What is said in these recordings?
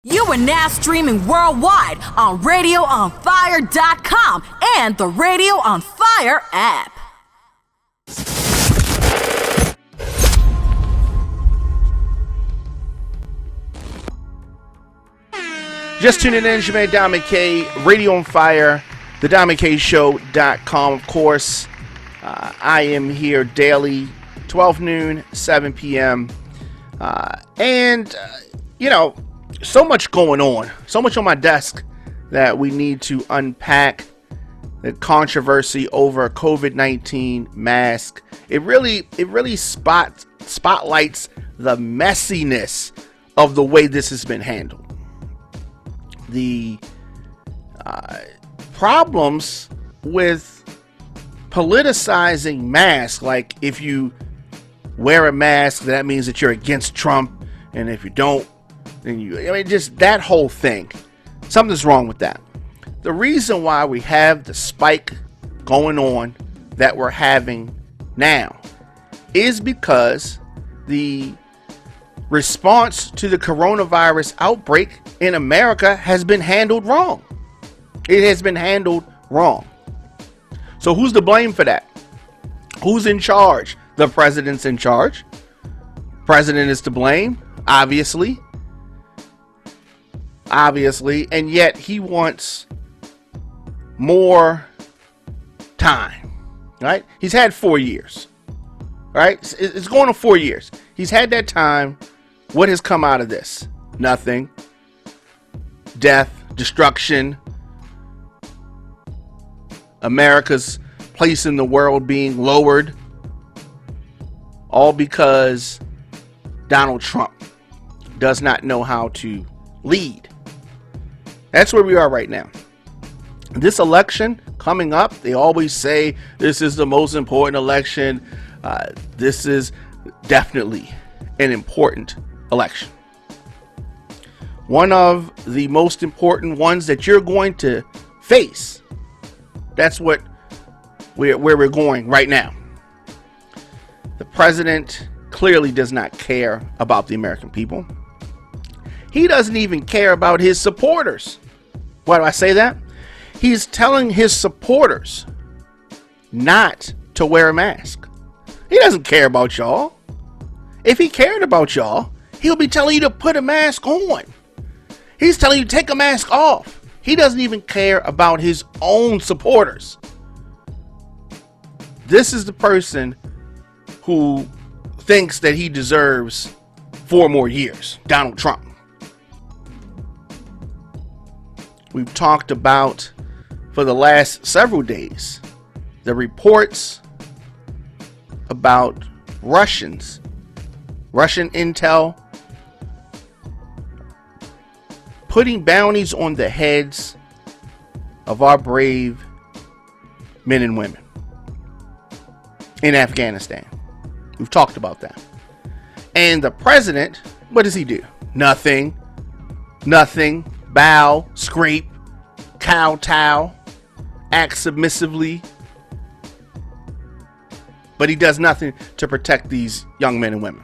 You are now streaming worldwide on RadioOnFire.com and the Radio on Fire app. Just tuning in, it's your man Dom McKay, Radio on Fire, the DomMcKayShow.com. Of course, I am here daily, 12 noon, 7 p.m. So much going on, so much on my desk that we need to unpack. The controversy over COVID-19 mask. It really spotlights the messiness of the way this has been handled. The problems with politicizing masks, like if you wear a mask, that means that you're against Trump, and if you don't, then just that whole thing. Something's wrong with that. The reason why we have the spike going on that we're having now is because the response to the coronavirus outbreak in America has been handled wrong. It has been handled wrong. So who's to blame for that? Who's in charge? The president's in charge. President is to blame, obviously, and yet he wants more time, right? He's had 4 years, right? It's going on 4 years. He's had that time. What has come out of this? Nothing. Death, destruction, America's place in the world being lowered, all because Donald Trump does not know how to lead. That's where we are right now. This election coming up, they always say this is the most important election. This is definitely an important election. One of the most important ones that you're going to face. That's where we're going right now. The president clearly does not care about the American people. He doesn't even care about his supporters. Why do I say that? He's telling his supporters not to wear a mask. He doesn't care about y'all. If he cared about y'all, he'll be telling you to put a mask on. He's telling you to take a mask off. He doesn't even care about his own supporters. This is the person who thinks that he deserves 4 more years, Donald Trump. We've talked about for the last several days the reports about Russian intel putting bounties on the heads of our brave men and women in Afghanistan. We've talked about that. And the president, what does he do? Nothing. Bow, scrape, kowtow, act submissively. But he does nothing to protect these young men and women.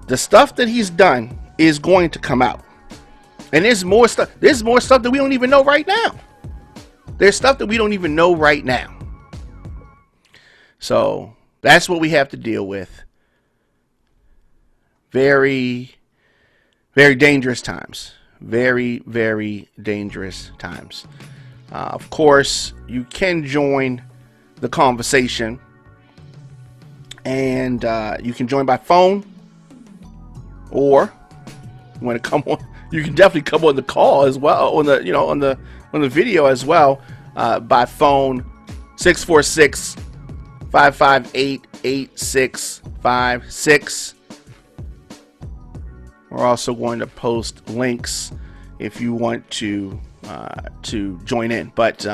The stuff that he's done is going to come out. And there's more stuff. There's more stuff that we don't even know right now. There's stuff that we don't even know right now. So that's what we have to deal with. Very, very dangerous times. Very, very dangerous times. Of course, you can join the conversation. And you can join by phone. Or you want to come on. You can definitely come on the call as well. On the video as well. By phone 646-558-8656. We're also going to post links if you want to join in. But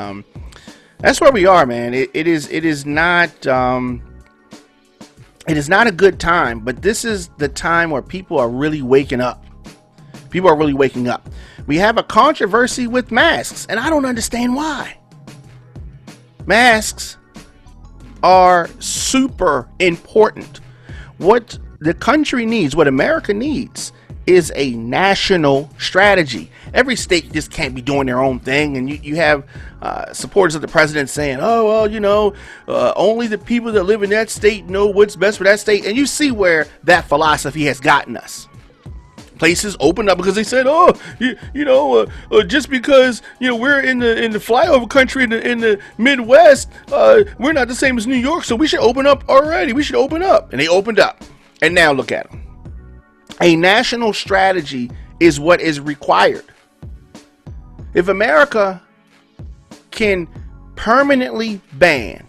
that's where we are, man. It is not a good time. But this is the time where people are really waking up. People are really waking up. We have a controversy with masks, and I don't understand why. Masks are super important. What the country needs, what America needs, is a national strategy. Every state just can't be doing their own thing. And you have supporters of the president saying, oh, well, only the people that live in that state know what's best for that state. And you see where that philosophy has gotten us. Places opened up because they said, just because we're in the flyover country in the Midwest, we're not the same as New York, so we should open up already. We should open up, and they opened up, and now look at them. A national strategy is what is required. If America can permanently ban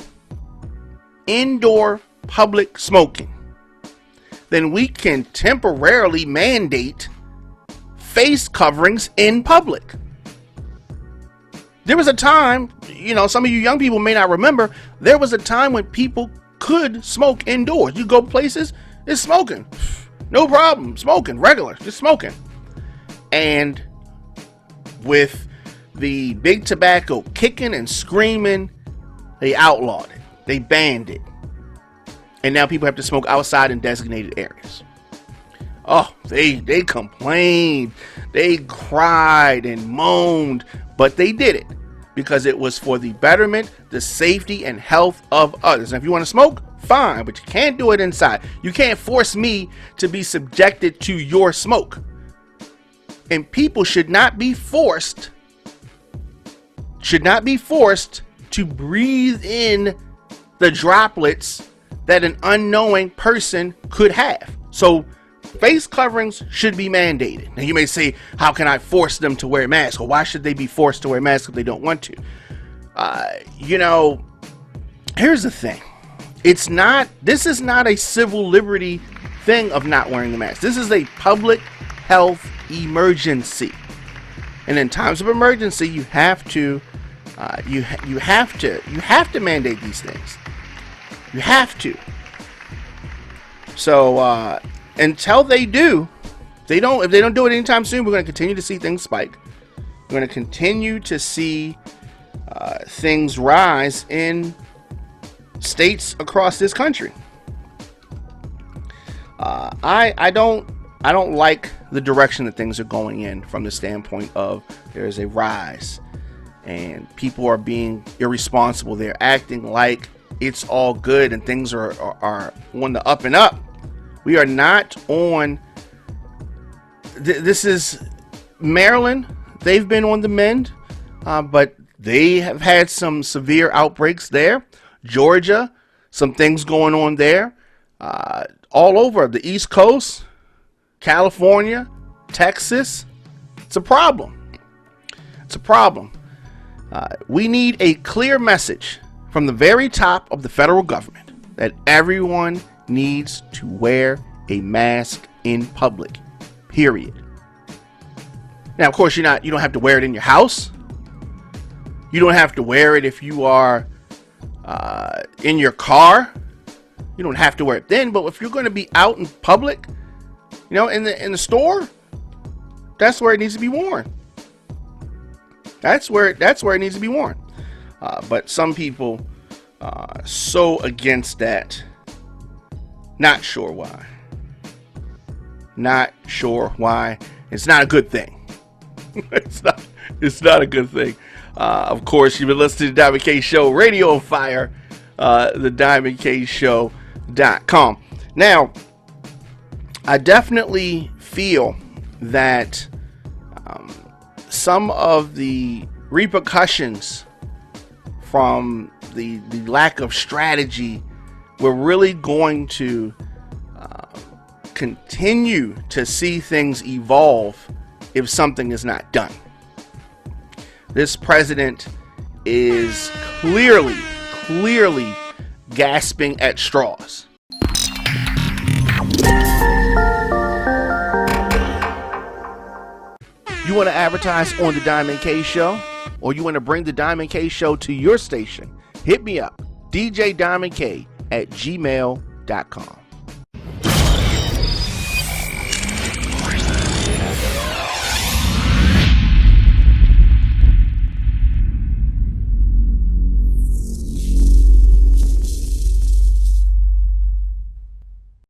indoor public smoking, then we can temporarily mandate face coverings in public. There was a time, some of you young people may not remember, there was a time when people could smoke indoors. You go places, it's smoking. No problem. Smoking, regular, just smoking. And with the big tobacco kicking and screaming, they outlawed it. They banned it. And now people have to smoke outside in designated areas. Oh, they complained, they cried and moaned, but they did it because it was for the betterment, the safety, and health of others. And if you want to smoke, fine, but you can't do it inside. You can't force me to be subjected to your smoke. And people should not be forced to breathe in the droplets that an unknowing person could have. So face coverings should be mandated. Now you may say, how can I force them to wear a mask? Or why should they be forced to wear masks if they don't want to? Here's the thing. This is not a civil liberty thing of not wearing the mask. This is a public health emergency. And in times of emergency, you have to mandate these things. You have to. So until they do, if they don't do it anytime soon, we're going to continue to see things spike. We're going to continue to see things rise in states across this country. I don't like the direction that things are going in from the standpoint of there is a rise and people are being irresponsible. They're acting like it's all good and things are on the up and up. We are not on. This is Maryland. They've been on the mend, but they have had some severe outbreaks there. Georgia, some things going on there. All over the East Coast, California, Texas. It's a problem. It's a problem. We need a clear message from the very top of the federal government that everyone needs to wear a mask in public, period. Now, of course, you don't have to wear it in your house. You don't have to wear it if you are in your car. You don't have to wear it then, but if you're going to be out in public, in the store, that's where it needs to be worn. That's where it needs to be worn. But some people are so against that. Not sure why. Not sure why. It's not a good thing. It's not a good thing. Of course, you've been listening to the Diamond K Show, Radio on Fire, the DiamondKShow.com. Now, I definitely feel that some of the repercussions from the lack of strategy, we're really going to continue to see things evolve if something is not done. This president is clearly gasping at straws. You want to advertise on the Diamond K Show, or you want to bring the Diamond K Show to your station? Hit me up, djdiamondk@gmail.com.